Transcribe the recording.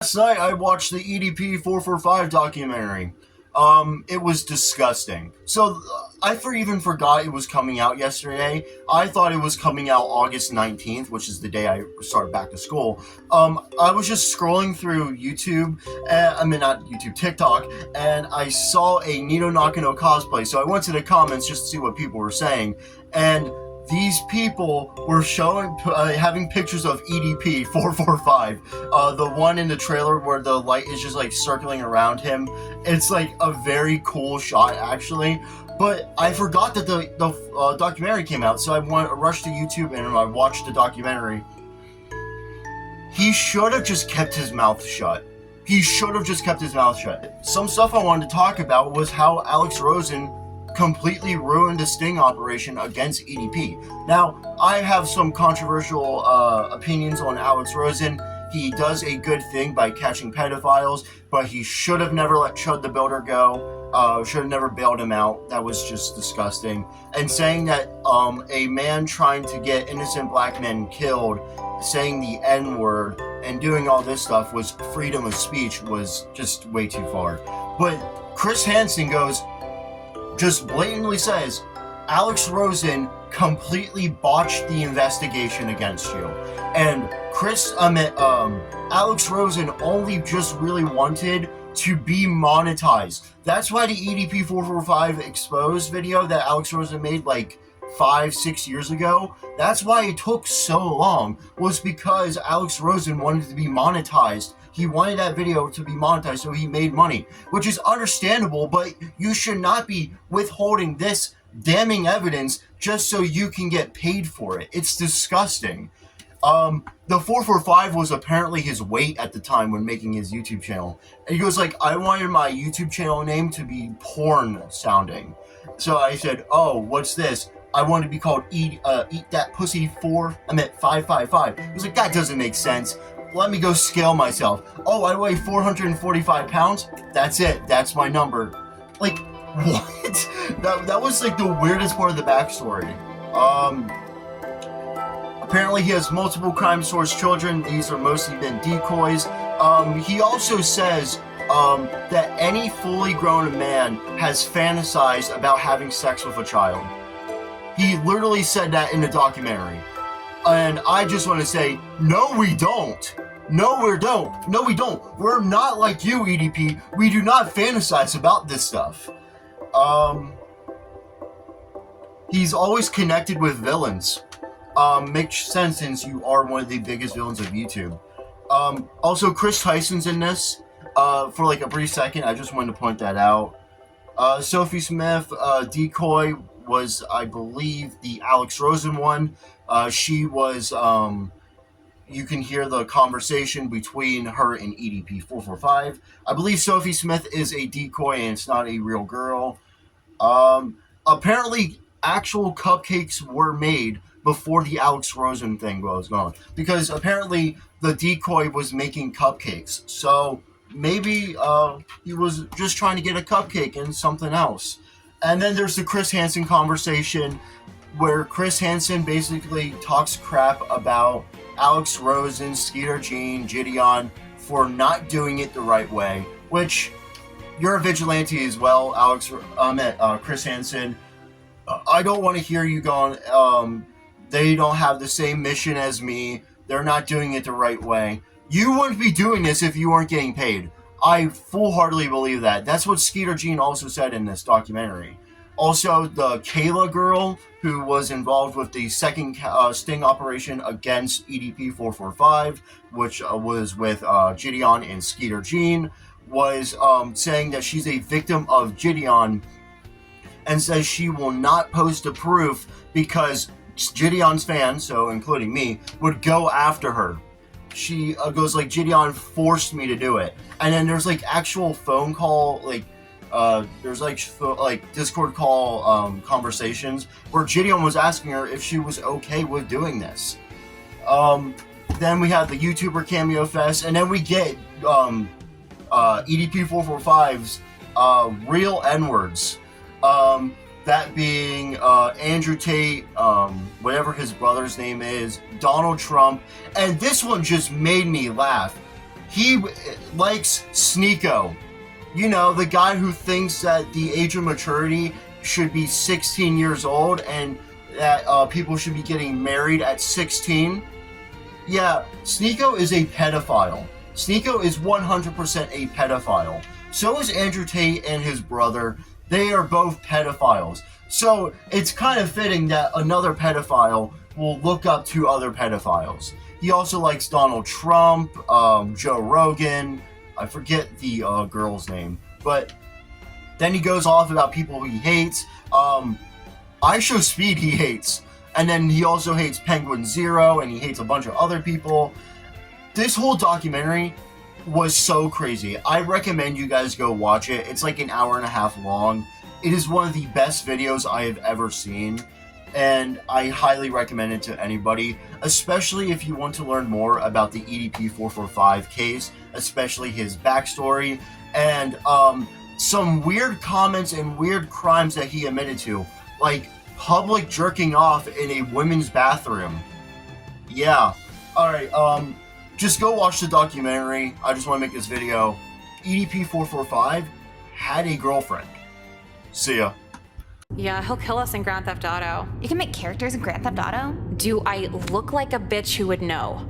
Last night I watched the EDP 445 documentary. It was disgusting. So I even forgot it was coming out yesterday. I thought it was coming out August 19th, which is the day I started back to school. I was just scrolling through YouTube, not YouTube, TikTok, and I saw a Nito Nakano cosplay. So I went to the comments just to see what people were saying, and these people were having pictures of EDP 445, the one in the trailer where the light is just like circling around him. It's like a very cool shot, actually. But I forgot that the documentary came out, so I rushed to YouTube and I watched the documentary. He should have just kept his mouth shut. Some stuff I wanted to talk about was how Alex Rosen completely ruined the sting operation against EDP. Now, I have some controversial opinions on Alex Rosen. He does a good thing by catching pedophiles, but he should have never let Chud the Builder go. Should have never bailed him out. That was just disgusting. And saying that a man trying to get innocent black men killed, saying the N-word, and doing all this stuff was freedom of speech was just way too far. But Chris Hansen just blatantly says, Alex Rosen completely botched the investigation against you. And Alex Rosen only just really wanted to be monetized. That's why the EDP 445 exposed video that Alex Rosen made like 5-6 years ago, that's why it took so long, was because Alex Rosen wanted to be monetized. He wanted that video to be monetized, so he made money, which is understandable, but you should not be withholding this damning evidence just so you can get paid for it. It's disgusting. The 445 was apparently his weight at the time when making his YouTube channel. And he goes like, I wanted my YouTube channel name to be porn sounding. So I said, oh, what's this? I want to be called Eat That Pussy 555. He was like, that doesn't make sense. Let me go scale myself. Oh, I weigh 445 pounds? That's it. That's my number. Like, what? That was like the weirdest part of the backstory. Apparently he has multiple crime source children. These are mostly been decoys. He also says that any fully grown man has fantasized about having sex with a child. He literally said that in the documentary. And I just want to say, no, we don't. No, we don't. We're not like you, EDP. We do not fantasize about this stuff. He's always connected with villains. Makes sense since you are one of the biggest villains of YouTube. Also, Chris Tyson's in this. For like a brief second, I just wanted to point that out. Sophie Smith, Decoy, was, I believe, the Alex Rosen one. She was, you can hear the conversation between her and EDP 445. I believe Sophie Smith is a decoy and it's not a real girl. Apparently, actual cupcakes were made before the Alex Rosen thing was gone. Because apparently, the decoy was making cupcakes. So, maybe he was just trying to get a cupcake and something else. And then there's the Chris Hansen conversation, where Chris Hansen basically talks crap about Alex Rosen, Skeeter Jean, Gideon for not doing it the right way, which you're a vigilante as well, Chris Hansen. I don't want to hear you going, they don't have the same mission as me, they're not doing it the right way. You wouldn't be doing this if you weren't getting paid. I full-heartedly believe that. That's what Skeeter Jean also said in this documentary. Also, the Kayla girl, who was involved with the second sting operation against EDP 445, which was with Gideon and Skeeter Jean, was saying that she's a victim of Gideon and says she will not post a proof because Gideon's fans, so including me, would go after her. She goes like, Gideon forced me to do it. And then there's like actual phone call, there's like Discord call conversations where Gideon was asking her if she was okay with doing this. Then we have the YouTuber Cameo Fest, and then we get EDP 445's real N-words. That being Andrew Tate, whatever his brother's name is, Donald Trump, and this one just made me laugh. He likes Sneeko. You know, the guy who thinks that the age of maturity should be 16 years old and that people should be getting married at 16. Yeah, Sneeko is a pedophile. Sneeko is 100% a pedophile. So is Andrew Tate and his brother. They are both pedophiles. So it's kind of fitting that another pedophile will look up to other pedophiles. He also likes Donald Trump, Joe Rogan. I forget the girl's name. But then he goes off about people he hates. I Show Speed he hates. And then he also hates Penguin Zero, and he hates a bunch of other people. This whole documentary was so crazy. I recommend you guys go watch it. It's like an hour and a half long. It is one of the best videos I have ever seen, and I highly recommend it to anybody, especially if you want to learn more about the EDP 445 case, especially his backstory, and some weird comments and weird crimes that he admitted to, like public jerking off in a women's bathroom. Yeah. Alright, just go watch the documentary. I just want to make this video. EDP 445 had a girlfriend. See ya. Yeah, he'll kill us in Grand Theft Auto. You can make characters in Grand Theft Auto? Do I look like a bitch who would know?